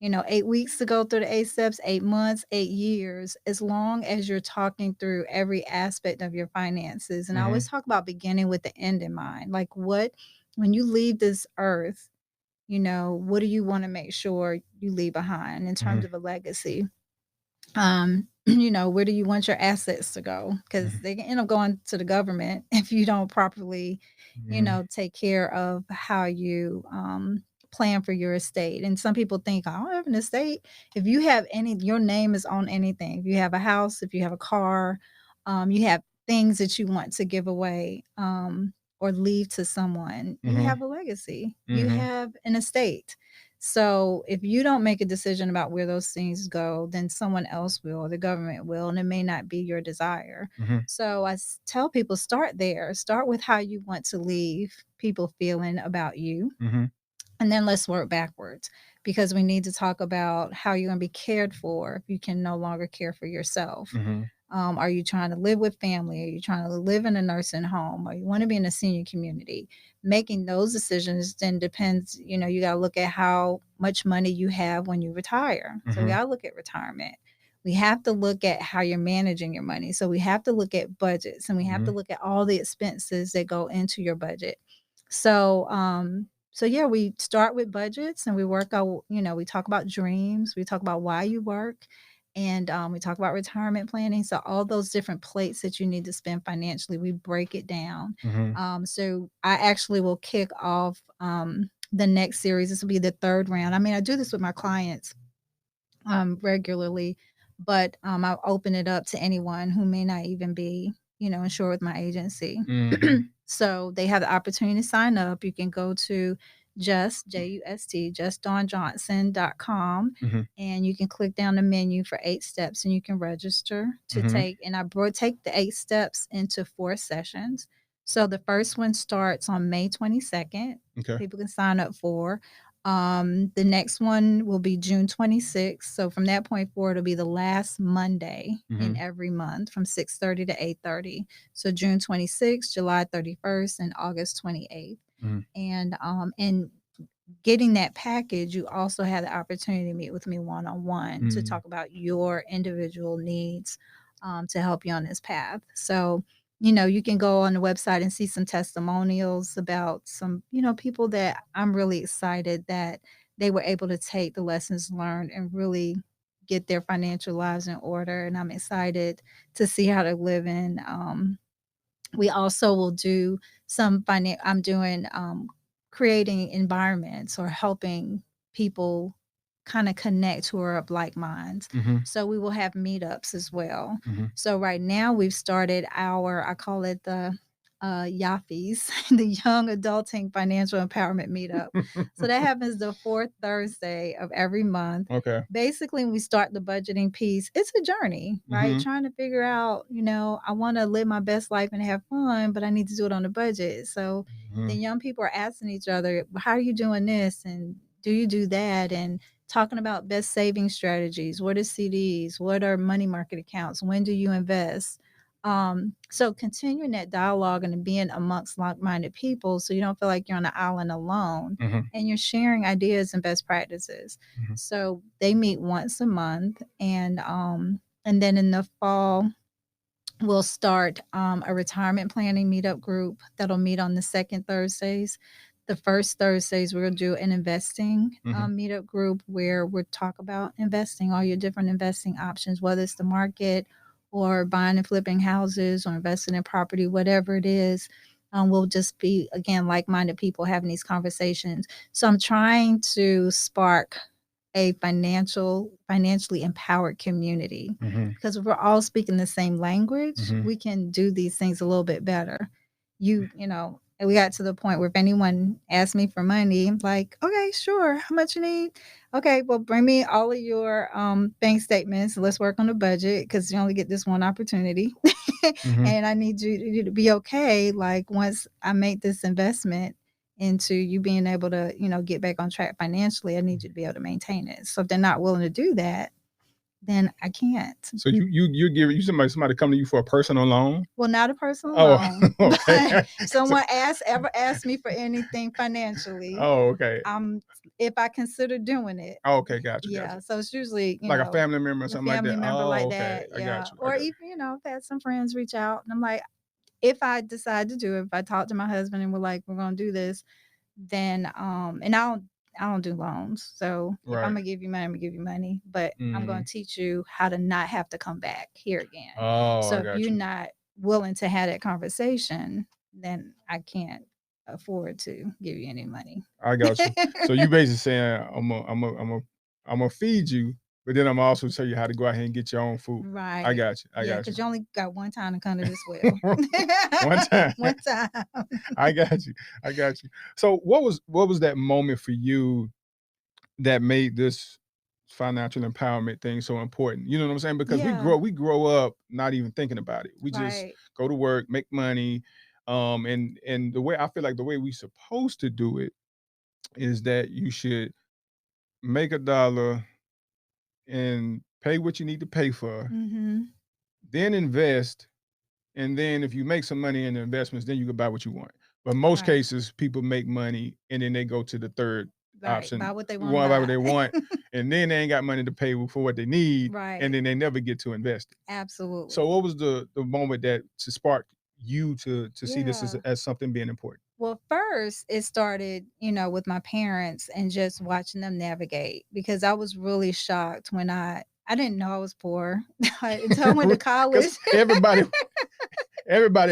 8 weeks to go through the 8 steps, 8 months, 8 years, as long as you're talking through every aspect of your finances. And I Mm-hmm. always talk about beginning with the end in mind. Like, when you leave this earth, what do you want to make sure you leave behind in Mm-hmm. terms of a legacy? Where do you want your assets to go? Because they can end up going to the government if you don't properly, Mm-hmm. take care of how you plan for your estate. And some people think, I don't have an estate. If you have your name is on anything. If you have a house, if you have a car, you have things that you want to give away or leave to someone, you Mm-hmm. have a legacy. You Mm-hmm. have an estate. So if you don't make a decision about where those things go, then someone else will, or the government will, and it may not be your desire. Mm-hmm. So tell people, start there. Start with how you want to leave people feeling about you. Mm-hmm. And then let's work backwards, because we need to talk about how you're going to be cared for if you can no longer care for yourself. Mm-hmm. Are you trying to live with family? Are you trying to live in a nursing home? Or you want to be in a senior community? Making those decisions then depends, you got to look at how much money you have when you retire. So we Mm-hmm. got to look at retirement. We have to look at how you're managing your money. So we have to look at budgets, and we have Mm-hmm. to look at all the expenses that go into your budget. So yeah, we start with budgets, and we work out, we talk about dreams, we talk about why you work, and we talk about retirement planning. So all those different plates that you need to spend financially, we break it down. Mm-hmm. So I actually will kick off the next series. This will be the third round. I mean, I do this with my clients regularly, but I'll open it up to anyone who may not even be, insured with my agency. Mm-hmm. So they have the opportunity to sign up. You can go to justdawnjohnson.com, Mm-hmm. and you can click down the menu for 8 steps, and you can register to Mm-hmm. take. And take the 8 steps into 4 sessions. So the first one starts on May 22nd. Okay. People can sign up for. The next one will be June 26th. So from that point forward, it'll be the last Monday in Mm-hmm. every month from 6:30 to 8:30. So June 26th, July 31st, and August 28th. Mm-hmm. And getting that package, you also have the opportunity to meet with me one-on-one to Mm-hmm. talk about your individual needs to help you on this path. So, you can go on the website and see some testimonials about some, people that I'm really excited that they were able to take the lessons learned and really get their financial lives in order. And I'm excited to see how they're living. We also will do I'm doing creating environments or helping people kind of connect who are of like minds. Mm-hmm. So we will have meetups as well. Mm-hmm. So right now we've started I call it the YAFIs, the Young Adulting Financial Empowerment Meetup. So that happens the fourth Thursday of every month. Okay. Basically, when we start the budgeting piece, it's a journey, right? Mm-hmm. Trying to figure out, I want to live my best life and have fun, but I need to do it on a budget. So Mm-hmm. the young people are asking each other, how are you doing this? And do you do that? And talking about best saving strategies. What are CDs? What are money market accounts? When do you invest? So continuing that dialogue and being amongst like-minded people so you don't feel like you're on an island alone, Mm-hmm. and you're sharing ideas and best practices. Mm-hmm. So they meet once a month, and then in the fall we'll start a retirement planning meetup group that'll meet on the second Thursdays. The first Thursdays, we'll do an investing Mm-hmm. meetup group where we'll talk about investing, all your different investing options, whether it's the market or buying and flipping houses or investing in property, whatever it is. We'll just be, again, like-minded people having these conversations. So I'm trying to spark a financially empowered community, Mm-hmm. because if we're all speaking the same language, Mm-hmm. we can do these things a little bit better. You know, And we got to the point where if anyone asked me for money, I'm like, okay, sure. How much you need? Okay, well, bring me all of your bank statements. Let's work on the budget because you only get this one opportunity. Mm-hmm. And I need you to be okay. Like once I make this investment into you being able to, get back on track financially, I need you to be able to maintain it. So if they're not willing to do that, then I can't. So you give you somebody come to you for a personal loan? Well, not a personal Oh, loan, okay. but someone ever asked me for anything financially. Oh, okay. If I consider doing it. Oh, okay, gotcha. Yeah, so it's usually like a family member or a something like family that. member Oh, like okay. that. I Yeah, got you. or even I've had some friends reach out, and I'm like, if I decide to do it, if I talk to my husband and we're like, we're gonna do this, then and I don't do loans. So if I'm gonna give you money, I'm gonna give you money, but I'm gonna teach you how to not have to come back here again. Oh, So I if got you're you. not willing to have that conversation, then I can't afford to give you any money. I got you. So you basically saying I'm gonna feed you, but then I'm also tell you how to go out here and get your own food. Right. I got you. Yeah, because you only got one time to come to this well. One time. One time. I got you. I got you. So what was that moment for you that made this financial empowerment thing so important? You know what I'm saying? Because we grow up not even thinking about it. We just go to work, make money. And the way I feel like the way we supposed to do it is that you should make $1 and pay what you need to pay for, then invest, and then if you make some money in the investments, then you can buy what you want. But most cases, people make money and then they go to the third option, buy what they buy want. what they want, and then they ain't got money to pay for what they need, and then they never get to invest it. Absolutely. So what was the moment that to spark you to see this as something being important? Well, first it started, with my parents and just watching them navigate because I was really shocked when I didn't know I was poor until I went to college. Everybody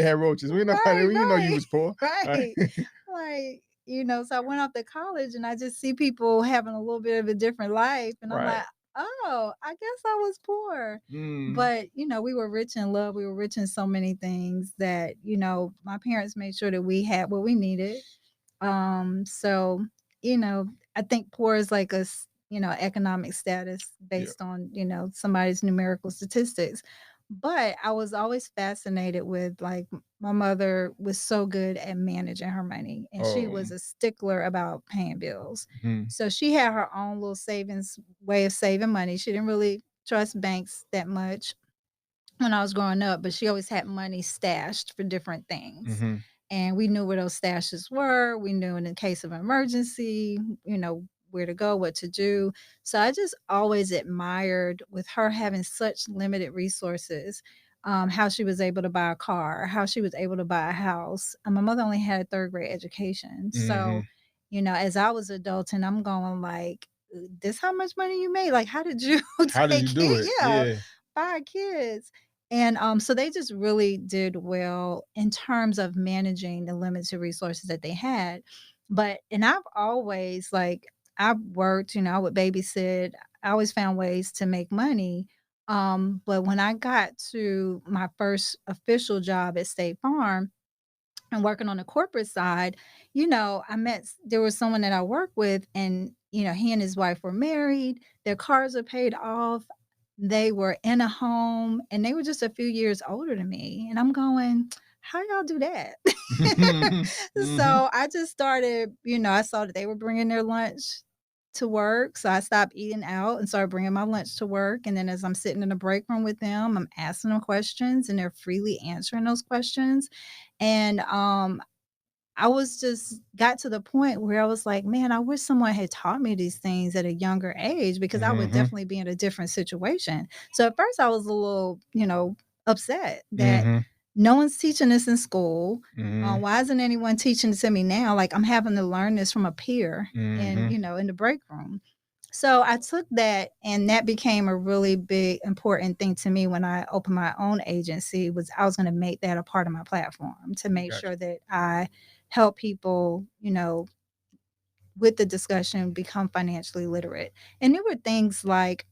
had roaches. We know you was poor. Right. So I went off to college and I just see people having a little bit of a different life. And I'm like, oh, I guess I was poor. But, we were rich in love. We were rich in so many things that, my parents made sure that we had what we needed. So, I think poor is like economic status based on, somebody's numerical statistics. But I was always fascinated with like my mother was so good at managing her money and she was a stickler about paying bills. So she had her own little savings way of saving money. She didn't really trust banks that much when I was growing up, but she always had money stashed for different things. And we knew where those stashes were. We knew in the case of emergency, where to go, what to do. So I just always admired with her having such limited resources, how she was able to buy a car, how she was able to buy a house. And my mother only had a third grade education. So, as I was adulting, I'm going like, this how much money you made? Like, how did you do it? Yeah. 5 kids. And so they just really did well in terms of managing the limited resources that they had. And I've always I've worked, I would babysit. I always found ways to make money. But when I got to my first official job at State Farm and working on the corporate side, there was someone that I worked with and, he and his wife were married, their cars are paid off. They were in a home and they were just a few years older than me. And I'm going, how y'all do that? So I just started, I saw that they were bringing their lunch to work. So I stopped eating out and started bringing my lunch to work. And then as I'm sitting in the break room with them, I'm asking them questions and they're freely answering those questions. And I was just got to the point where I was like, man, I wish someone had taught me these things at a younger age because I would definitely be in a different situation. So at first I was a little, upset that no one's teaching this in school. Why isn't anyone teaching it to me now? Like I'm having to learn this from a peer and, in the break room. So I took that and that became a really big, important thing to me when I opened my own agency was I was going to make that a part of my platform to make sure that I help people, with the discussion become financially literate. And there were things like,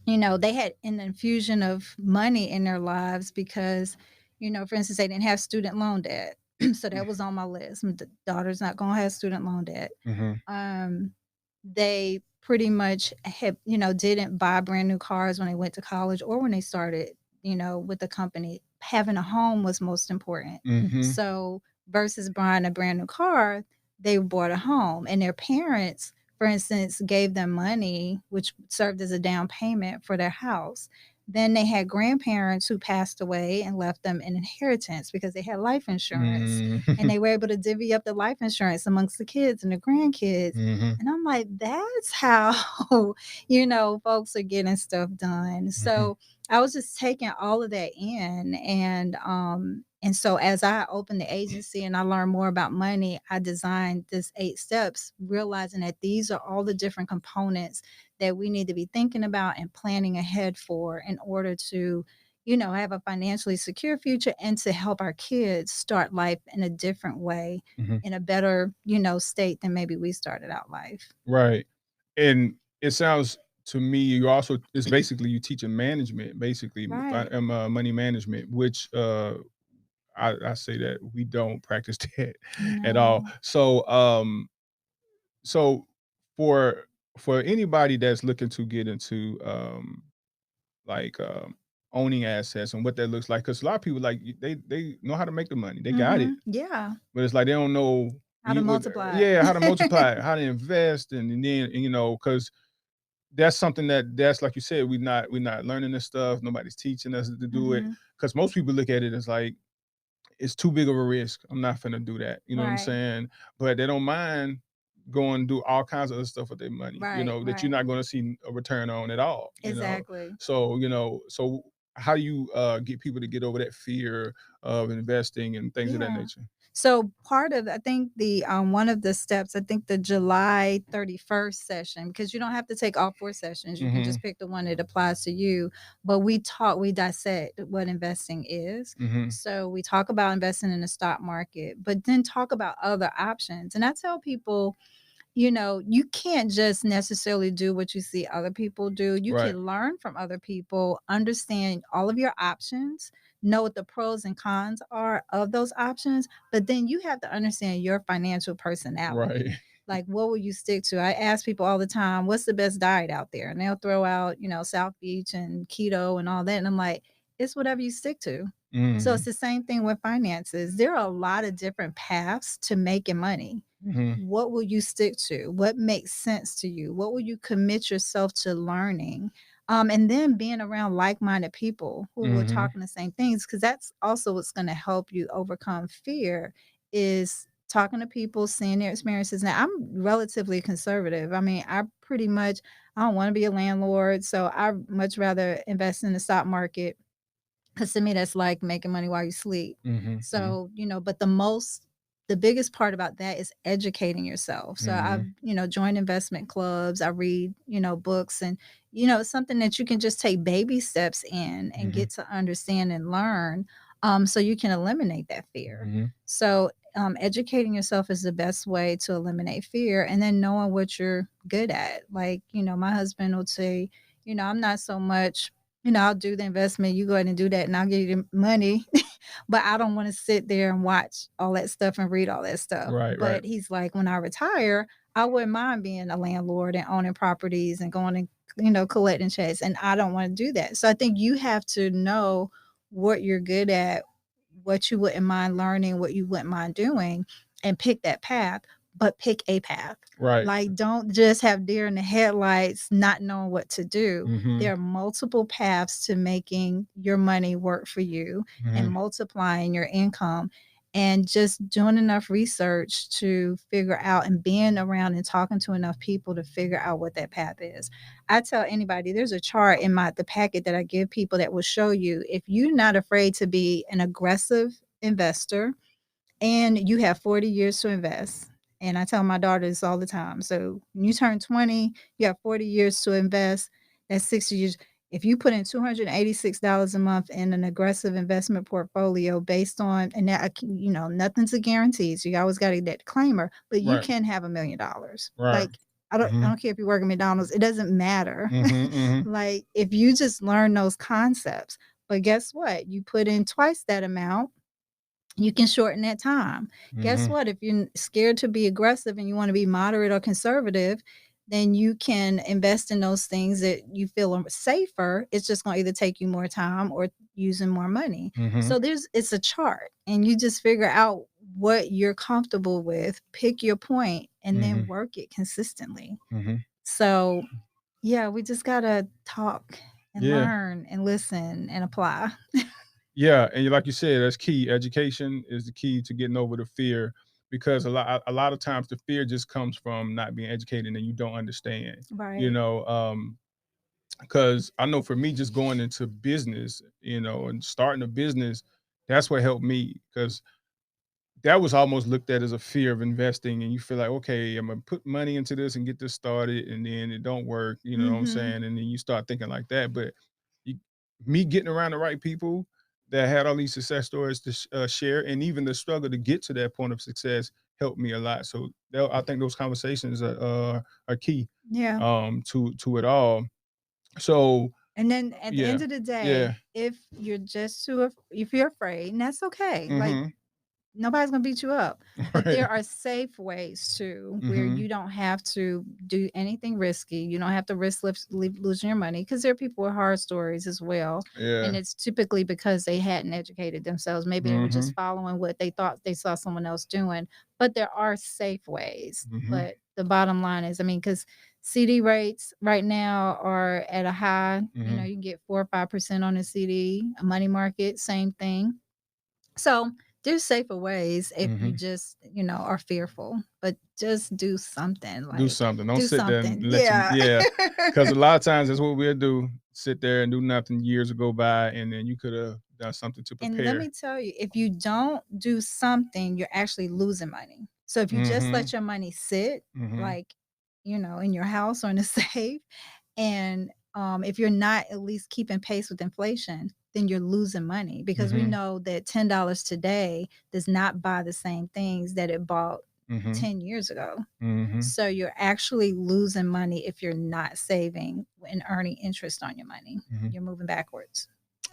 they had an infusion of money in their lives because, for instance, they didn't have student loan debt. So that was on my list. My daughter's not going to have student loan debt. Mhm. Um, they pretty much had, didn't buy brand new cars when they went to college or when they started, with the company. Having a home was most important. Mhm. So versus buying a brand new car, they bought a home, and their parents, for instance, gave them money, which served as a down payment for their house. Then they had grandparents who passed away and left them an inheritance because they had life insurance, Mhm. and they were able to divvy up the life insurance amongst the kids and the grandkids. Mhm. And I'm like, that's how, folks are getting stuff done. Mhm. So I was just taking all of that in. And so as I opened the agency and I learned more about money, I designed this 8 steps, realizing that these are all the different components that we need to be thinking about and planning ahead for in order to, have a financially secure future and to help our kids start life in a different way, Mhm. in a better, state than maybe we started out life. Right. And it sounds to me you also it's basically you teaching management, basically Right. money management, which I say that we don't practice that at all. No. So for anybody that's looking to get into like owning assets and what that looks like, because a lot of people like they know how to make the money, they got it, Yeah. but it's like they don't know How to multiply yeah, how to it. multiply it, how to invest, and then because that's something that's like you said, we're not learning this stuff. Nobody's teaching us to do it Mhm. because most people look at it as like it's too big of a risk. I'm not finna do that. You know what I'm Right. saying? But they don't mind going and do all kinds of other stuff with their money. Right. That you're Right. not going to see a return on at all. Exactly. So so how do you get people to get over that fear of investing and things of that Yeah. nature? So part of I think the one of the steps, I think the July 31st session, because you don't have to take all 4 sessions. You can Mm-hmm. just pick the one that applies to you. But we dissect what investing is. Mm-hmm. So we talk about investing in the stock market, but then talk about other options. And I tell people, you can't just necessarily do what you see other people do. You Right. can learn from other people, understand all of your options, know what the pros and cons are of those options, but then you have to understand your financial Right. personality. Like, what will you stick to? I ask people all the time, what's the best diet out there? And they'll throw out, South Beach and keto and all that. And I'm like, it's whatever you stick to. So it's Mm-hmm. the same thing with finances. There are a lot of different paths to making money. Mm-hmm. What will you stick to? What makes sense to you? What will you commit yourself to learning? And then being around like-minded people who are Mm-hmm. talking the same things, because that's also what's going to help you overcome fear, is talking to people, seeing their experiences. Now, I'm relatively conservative. I mean, I don't want to be a landlord, so I much rather invest in the stock market, because to me that's like making money while you sleep. Mm-hmm. So, but the biggest part about that is educating yourself. So I've, Mm-hmm. joined investment clubs, I read, books, and it's something that you can just take baby steps in and Mm-hmm. get to understand and learn, so you can eliminate that fear. Mm-hmm. So educating yourself is the best way to eliminate fear, and then knowing what you're good at. Like, my husband would say, I'm not so much, I'll do the investment, you go ahead and do that, and I'll give you the money. But I don't want to sit there and watch all that stuff and read all that stuff. Right. Right. But he's like, when I retire, I wouldn't mind being a landlord and owning properties and going and, collecting checks. And I don't want to do that. So I think you have to know what you're good at, what you wouldn't mind learning, what you wouldn't mind doing, and pick that path, but pick a path. Right. Like, don't just have deer in the headlights, not knowing what to do. Mm-hmm. There are multiple paths to making your money work for you and Mm-hmm. multiplying your income, and just doing enough research to figure out, and being around and talking to enough people to figure out what that path is. I tell anybody, there's a chart in the packet that I give people that will show you, if you're not afraid to be an aggressive investor and you have 40 years to invest. And I tell my daughters all the time. So when you turn 20, you have 40 years to invest. That's 60 years. If you put in $286 a month in an aggressive investment portfolio based on, and that, nothing's a guarantee. So you always got to get that disclaimer, but you Right. can have $1 million. Right. Like, I Mm-hmm. don't care if you work at McDonald's, it doesn't matter. Mm-hmm. Mm-hmm. Like, if you just learn those concepts. But guess what? You put in twice that amount, you can shorten that time. Guess what? If you're scared to be aggressive and you want to be moderate or conservative, then you can invest in those things that you feel are safer. It's just going to either take you more time or using more money. So it's a chart, and you just figure out what you're comfortable with, pick your point, and then work it consistently. So yeah, we just gotta talk and learn and listen and apply. Yeah, and like you said, that's key. Education is the key to getting over the fear, because a lot of times the fear just comes from not being educated and you don't understand. You Right. know, because I know for me, just going into business, you know, and starting a business, that's what helped me, because that was almost looked at as a fear of investing, and you feel like, okay, I'm gonna put money into this and get this started, and then it don't work, you know what I'm saying? And then you start thinking like that. But you, me getting around the right people that had all these success stories to share, and even the struggle to get to that point of success helped me a lot. So I think those conversations are key Yeah. to it all. So And then at the yeah, end of the yeah, day, if you're just if you're afraid, and that's okay. Like, nobody's gonna beat you up. But right, there are safe ways too, where you don't have to do anything risky. You don't have to risk losing your money, because there are people with horror stories as well. yeah, And it's typically because they hadn't educated themselves. Maybe they were just following what they thought they saw someone else doing. But there are safe ways. But the bottom line is, I mean, because CD rates right now are at a high. You know, you can get 4 or 5% on a CD. A money market, same thing. So there's safer ways if you just, are fearful, but just do something. do Like, something. Don't do sit there and something. let you, Yeah. yeah. Because a lot of times that's what we'll do. Sit there and do nothing. Years will go by, and then you could have done something to And let prepare. me tell you, if you don't do something, you're actually losing money. So if you just let your money sit, like, in your house or in a safe, and if you're not at least keeping pace with inflation, then you're losing money, because we know that $10 today does not buy the same things that it bought 10 years ago. So you're actually losing money if you're not saving and earning interest on your money. You're moving backwards.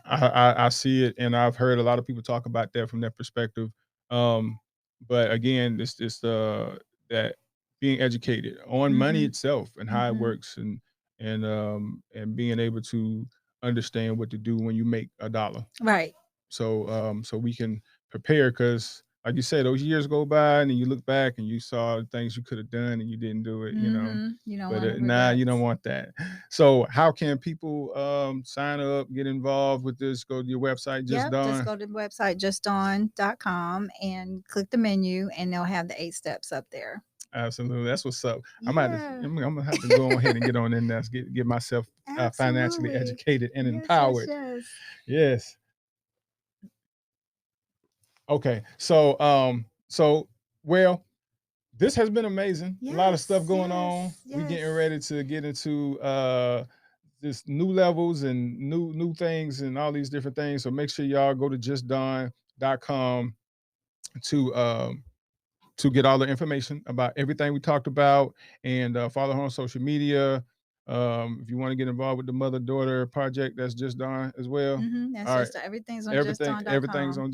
I see it, and I've heard a lot of people talk about that from that perspective. But again, this that being educated on money itself and how it works, and being able to understand what to do when you make a dollar. Right. So we can prepare, because like you said, those years go by and then you look back and you saw things you could have done and you didn't do it, you know. You don't But want to nah, you regret. don't want that. So how can people sign up, get involved with this? Go to your website, Just Yep, just Dawn. go to the website justdawn.com and click the menu, and they'll have the 8 steps up there. Absolutely, that's what's up. Yeah. I'm gonna have to go ahead and get on in there, get myself financially Absolutely. educated and Yes, empowered. yes. Yes. Okay. So well, this has been amazing. A lot of stuff Yes, going on. yes, We getting yes. ready to get into this new levels and new things and all these different things. So make sure y'all go to justdawn.com to get all the information about everything we talked about, and follow her on social media. If you want to get involved with the mother daughter project, that's Just Dawn as well. That's All right. just everything's on Everything's justdawn.com. on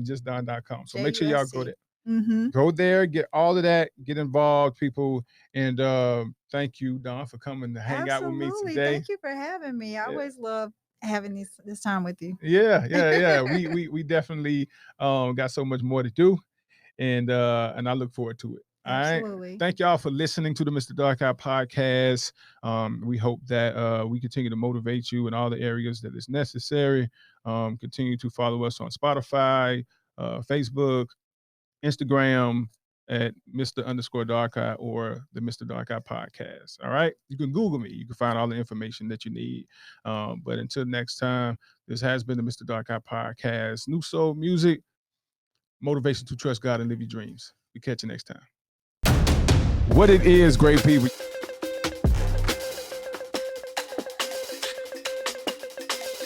justdawn.com. So make sure y'all go JUST. there. Go there, get all of that, get involved, people. And thank you, Don, for coming to hang out with me Absolutely. today. Thank you for having me. I Yeah. always love having this time with you. Yeah. We definitely got so much more to do, and I look forward to it. All right. Absolutely. Thank y'all for listening to the Mr. Darkeye podcast. We hope that we continue to motivate you in all the areas that is necessary. Continue to follow us on Spotify, Facebook, Instagram at Mr._Darkeye or the Mr. Darkeye podcast. All right. You can Google me. You can find all the information that you need. But until next time, this has been the Mr. Darkeye podcast. New soul music, motivation to trust God and live your dreams. We catch you next time. What it is, great people.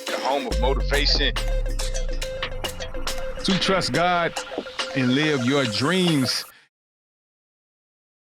The home of motivation to trust God and live your dreams.